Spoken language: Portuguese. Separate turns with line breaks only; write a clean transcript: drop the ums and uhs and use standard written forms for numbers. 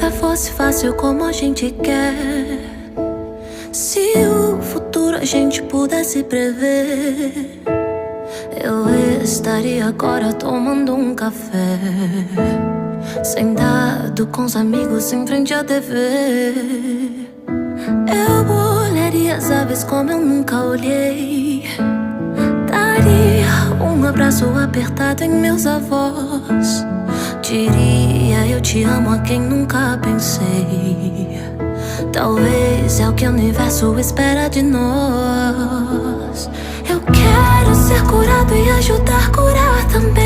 vida fosse fácil como a gente quer, se o futuro a gente pudesse prever, eu estaria agora tomando um café, sentado com os amigos em frente à TV. Eu olharia as aves como eu nunca olhei, daria um abraço apertado em meus avós, diria eu te amo a quem nunca pensei. Talvez é o que o universo espera de nós. Eu quero ser curado e ajudar a curar também.